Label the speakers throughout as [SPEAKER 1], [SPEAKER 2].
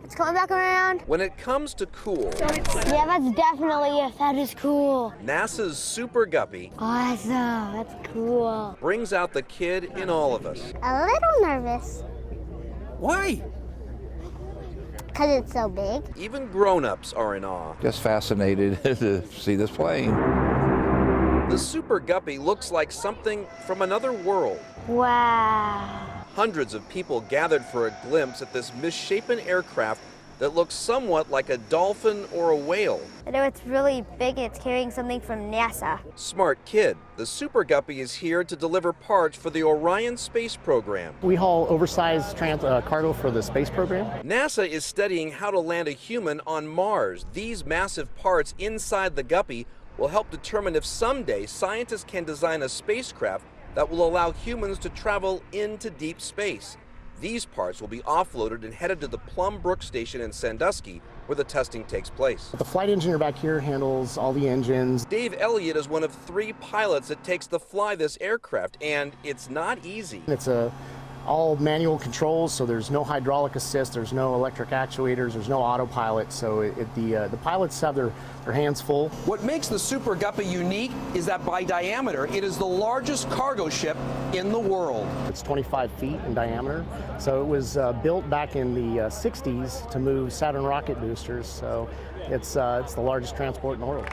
[SPEAKER 1] It's coming back around.
[SPEAKER 2] When it comes to cool,
[SPEAKER 1] Yeah, that's definitely it. That is cool.
[SPEAKER 2] NASA's Super Guppy
[SPEAKER 1] Awesome. That's cool.
[SPEAKER 2] brings out the kid in all of us.
[SPEAKER 1] A little nervous
[SPEAKER 3] Why?
[SPEAKER 1] because it's so big.
[SPEAKER 2] Even grown-ups are in awe.
[SPEAKER 4] Just fascinated to see this plane.
[SPEAKER 2] The Super Guppy looks like something from another world.
[SPEAKER 1] Wow.
[SPEAKER 2] Hundreds of people gathered for a glimpse at this misshapen aircraft that looks somewhat like a dolphin or a whale.
[SPEAKER 1] I know it's really big and it's carrying something from NASA.
[SPEAKER 2] Smart kid, the Super Guppy is here to deliver parts for the Orion space program.
[SPEAKER 5] We haul oversized cargo for the space program.
[SPEAKER 2] NASA is studying how to land a human on Mars. These massive parts inside the Guppy will help determine if someday scientists can design a spacecraft that will allow humans to travel into deep space. These parts will be offloaded and headed to the Plum Brook Station in Sandusky, where the testing takes place.
[SPEAKER 5] The flight engineer back here handles all the engines.
[SPEAKER 2] Dave Elliott is one of 3 pilots it takes to fly this aircraft, and it's not easy.
[SPEAKER 5] It's all manual controls, so there's no hydraulic assist, there's no electric actuators, there's no autopilot, so the pilots have their hands full.
[SPEAKER 3] What makes the Super Guppy unique is that by diameter, it is the largest cargo ship in the world.
[SPEAKER 5] It's 25 feet in diameter, so it was built back in the 60s to move Saturn rocket boosters, so it's the largest transport in the world.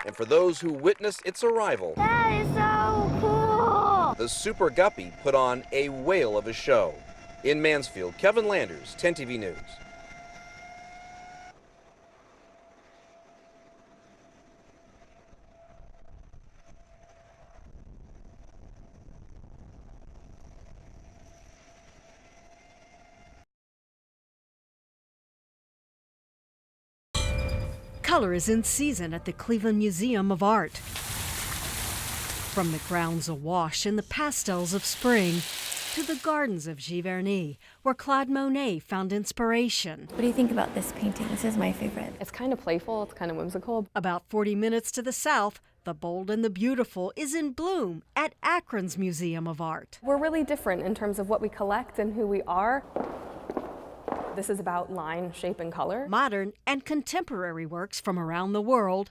[SPEAKER 2] And for those who witnessed its arrival,
[SPEAKER 1] That is so cool.
[SPEAKER 2] the Super Guppy put on a whale of a show. In Mansfield, Kevin Landers, 10 TV News.
[SPEAKER 6] Color is in season at the Cleveland Museum of Art. From the grounds awash in the pastels of spring to the gardens of Giverny, where Claude Monet found inspiration.
[SPEAKER 7] What do you think about this painting? This is my favorite.
[SPEAKER 8] It's kind of playful, it's kind of whimsical.
[SPEAKER 6] About 40 minutes to the south, The Bold and the Beautiful is in bloom at Akron's Museum of Art.
[SPEAKER 8] We're really different in terms of what we collect and who we are. This is about line, shape, and color.
[SPEAKER 6] Modern and contemporary works from around the world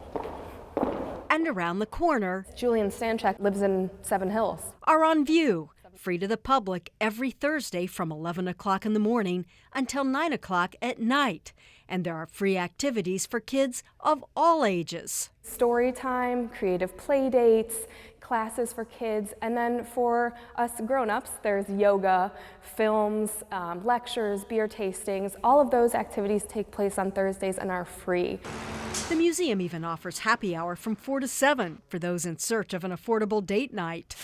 [SPEAKER 6] and around the corner
[SPEAKER 8] Julian Stanchek lives in Seven Hills.
[SPEAKER 6] are on view, free to the public every Thursday from 11 o'clock in the morning until 9 o'clock at night. And there are free activities for kids of all ages.
[SPEAKER 8] Story time, creative play dates, classes for kids, and then for us grown-ups, there's yoga, films, lectures, beer tastings. All of those activities take place on Thursdays and are free.
[SPEAKER 6] The museum even offers happy hour from 4 to 7 for those in search of an affordable date night.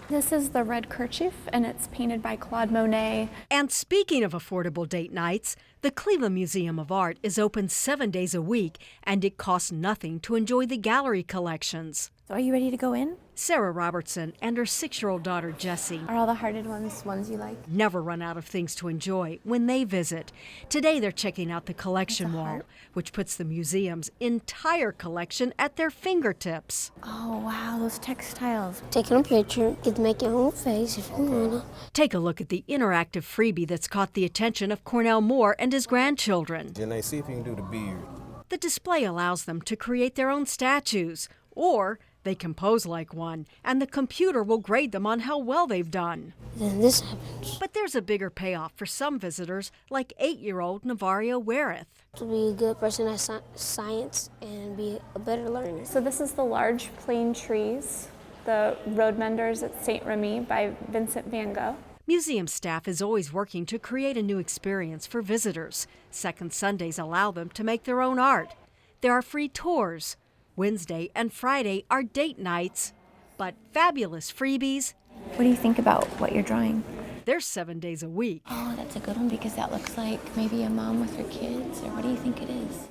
[SPEAKER 7] This is the Red Kerchief, and it's painted by Claude Monet.
[SPEAKER 6] And speaking of affordable date nights, the Cleveland Museum of Art is open 7 days a week, and it costs nothing to enjoy the gallery collections.
[SPEAKER 7] So are you ready to go in?
[SPEAKER 6] Sarah Robertson and her 6-year-old daughter, Jessie,
[SPEAKER 7] Are all the hearted ones you like?
[SPEAKER 6] never run out of things to enjoy when they visit. Today they're checking out the collection wall, which puts the museum's entire collection at their fingertips.
[SPEAKER 7] Oh, wow, those textiles.
[SPEAKER 1] Taking a picture, get to make your own face if you wanna.
[SPEAKER 6] Take a look at the interactive freebie that's caught the attention of Cornell Moore and his grandchildren.
[SPEAKER 9] And they see if you can do the beard.
[SPEAKER 6] The display allows them to create their own statues, or they can pose like one, and the computer will grade them on how well they've done.
[SPEAKER 1] Then this happens.
[SPEAKER 6] But there's a bigger payoff for some visitors, like 8-year-old Navario Wereth.
[SPEAKER 1] To be a good person at science and be a better learner.
[SPEAKER 7] So this is the large plane trees, the road menders at St. Remy by Vincent van Gogh.
[SPEAKER 6] Museum staff is always working to create a new experience for visitors. Second Sundays allow them to make their own art. There are free tours. Wednesday and Friday are date nights, but fabulous freebies.
[SPEAKER 7] What do you think about what you're drawing?
[SPEAKER 6] They're 7 days a week.
[SPEAKER 7] Oh, that's a good one because that looks like maybe a mom with her kids, or what do you think it is?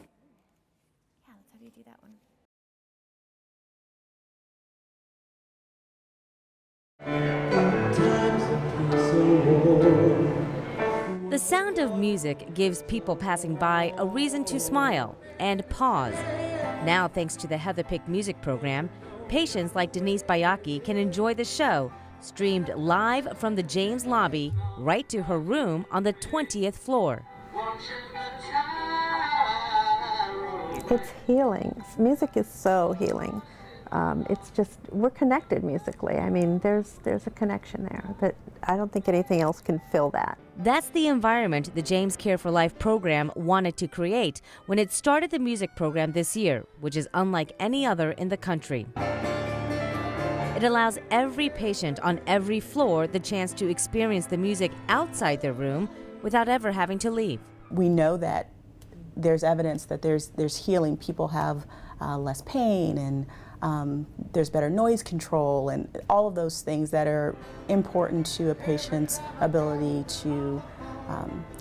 [SPEAKER 7] Yeah, let's have you do that
[SPEAKER 10] one. The sound of music gives people passing by a reason to smile and pause. Now, thanks to the Heather Pick music program, patients like Denise Bayaki can enjoy the show streamed live from the James lobby right to her room on the 20th floor.
[SPEAKER 9] It's healing. Music is so healing. It's just, we're connected musically. I mean, there's a connection there, but I don't think anything else can fill that.
[SPEAKER 10] That's the environment the James Care for Life program wanted to create when it started the music program this year, which is unlike any other in the country. It allows every patient on every floor the chance to experience the music outside their room without ever having to leave.
[SPEAKER 11] We know that there's evidence that there's healing. People have less pain, and there's better noise control, and all of those things that are important to a patient's ability to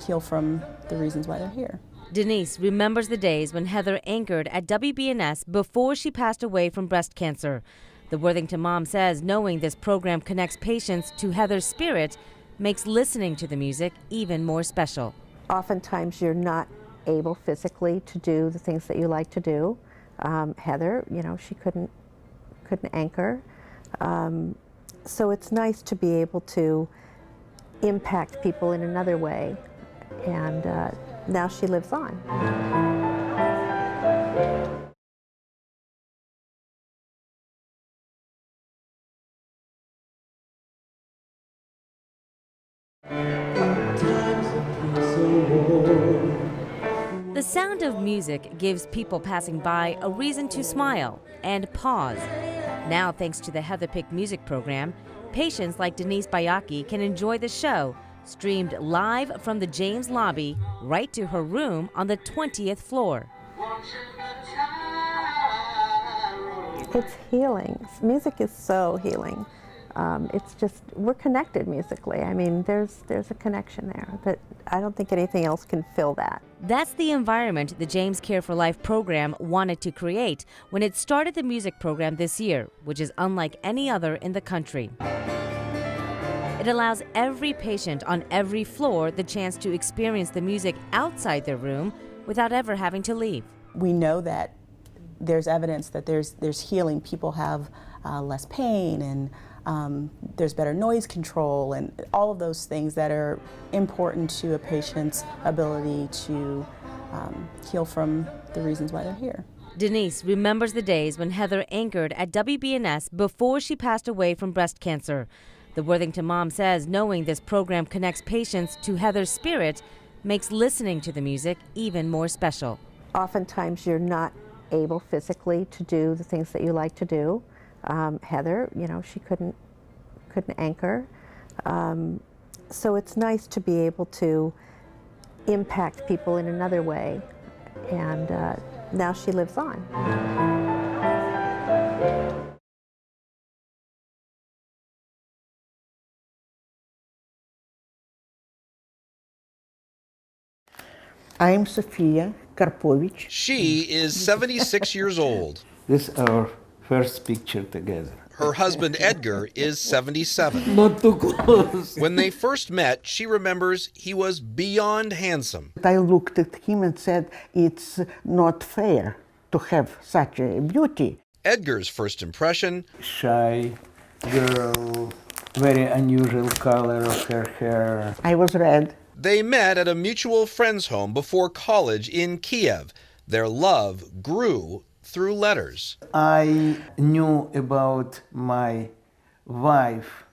[SPEAKER 11] heal from the reasons why they're here.
[SPEAKER 10] Denise remembers the days when Heather anchored at WBNS before she passed away from breast cancer. The Worthington mom says knowing this program connects patients to Heather's spirit makes listening to the music even more special.
[SPEAKER 9] Oftentimes you're not able physically to do the things that you like to do. Heather, she couldn't anchor. So it's nice to be able to impact people in another way, and now she lives on.
[SPEAKER 10] The sound of music gives people passing by a reason to smile and pause. Now, thanks to the Heather Pick Music program, patients like Denise Bayaki can enjoy the show, streamed live from the James lobby right to her room on the 20th floor.
[SPEAKER 9] It's healing. Music is so healing. It's just, we're connected musically. I mean, there's a connection there, but I don't think anything else can fill that.
[SPEAKER 10] That's the environment the James Care for Life program wanted to create when it started the music program this year, which is unlike any other in the country. It allows every patient on every floor the chance to experience the music outside their room without ever having to leave.
[SPEAKER 11] We know that there's evidence that there's healing. People have less pain, and there's better noise control, and all of those things that are important to a patient's ability to heal from the reasons why they're here.
[SPEAKER 10] Denise remembers the days when Heather anchored at WBNS before she passed away from breast cancer. The Worthington mom says knowing this program connects patients to Heather's spirit makes listening to the music even more special.
[SPEAKER 9] Oftentimes you're not able physically to do the things that you like to do. Heather, she couldn't anchor. So it's nice to be able to impact people in another way, and now she lives on.
[SPEAKER 12] I'm Sofia Karpovich.
[SPEAKER 2] She is 76 years old.
[SPEAKER 12] This is our first picture together.
[SPEAKER 2] Her husband Edgar is 77.
[SPEAKER 12] Not too close.
[SPEAKER 2] When they first met, she remembers he was beyond handsome.
[SPEAKER 12] I looked at him and said, it's not fair to have such a beauty.
[SPEAKER 2] Edgar's first impression:
[SPEAKER 12] shy girl, very unusual color of her hair. I was red.
[SPEAKER 2] They met at a mutual friend's home before college in Kiev. Their love grew through letters.
[SPEAKER 12] I knew about my wife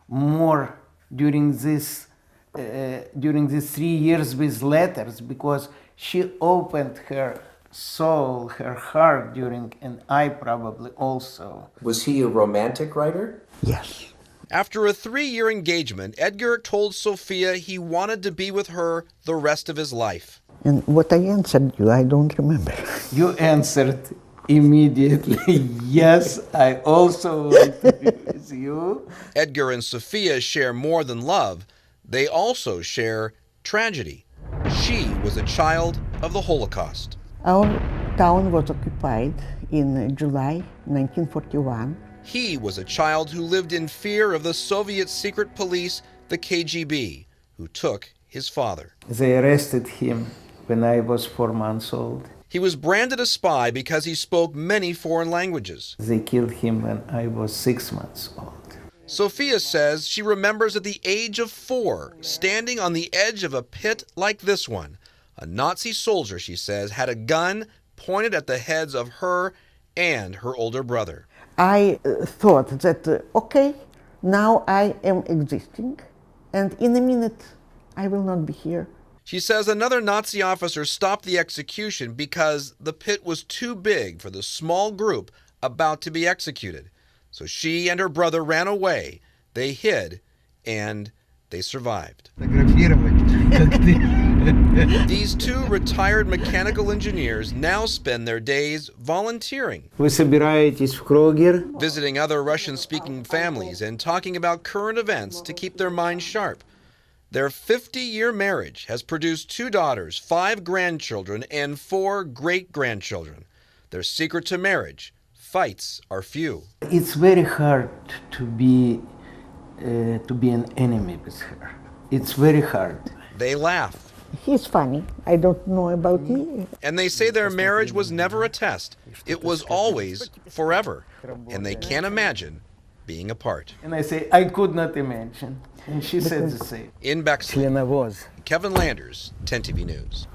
[SPEAKER 12] more during these 3 years with letters, because she opened her soul, her heart during, and I probably also.
[SPEAKER 13] Was he a romantic writer?
[SPEAKER 12] Yes.
[SPEAKER 2] After a 3-year engagement, Edgar told Sofia he wanted to be with her the rest of his life.
[SPEAKER 12] And what I answered you, I don't remember. You answered immediately, yes, I also want to be with you.
[SPEAKER 2] Edgar and Sofia share more than love. They also share tragedy. She was a child of the Holocaust.
[SPEAKER 12] Our town was occupied in July 1941.
[SPEAKER 2] He was a child who lived in fear of the Soviet secret police, the KGB, who took his father.
[SPEAKER 12] They arrested him when I was 4 months old.
[SPEAKER 2] He was branded a spy because he spoke many foreign languages.
[SPEAKER 12] They killed him when I was 6 months old.
[SPEAKER 2] Sophia says she remembers at the age of 4, standing on the edge of a pit like this one. A Nazi soldier, she says, had a gun pointed at the heads of her and her older brother.
[SPEAKER 12] I thought that, okay, now I am existing, and in a minute I will not be here.
[SPEAKER 2] She says another Nazi officer stopped the execution because the pit was too big for the small group about to be executed. So she and her brother ran away, they hid, and they survived. These 2 retired mechanical engineers now spend their days volunteering, visiting other Russian-speaking families and talking about current events to keep their minds sharp. Their 50-year marriage has produced 2 daughters, 5 grandchildren, and 4 great-grandchildren. Their secret to marriage: fights are few.
[SPEAKER 12] It's very hard to be an enemy with her. It's very hard.
[SPEAKER 2] They laugh.
[SPEAKER 12] He's funny. I don't know about me.
[SPEAKER 2] And they say their marriage was never a test. It was always forever. And they can't imagine being apart.
[SPEAKER 12] And I say, I could not imagine. And she said the same.
[SPEAKER 2] In Bexley, Kevin Landers, 10 TV News.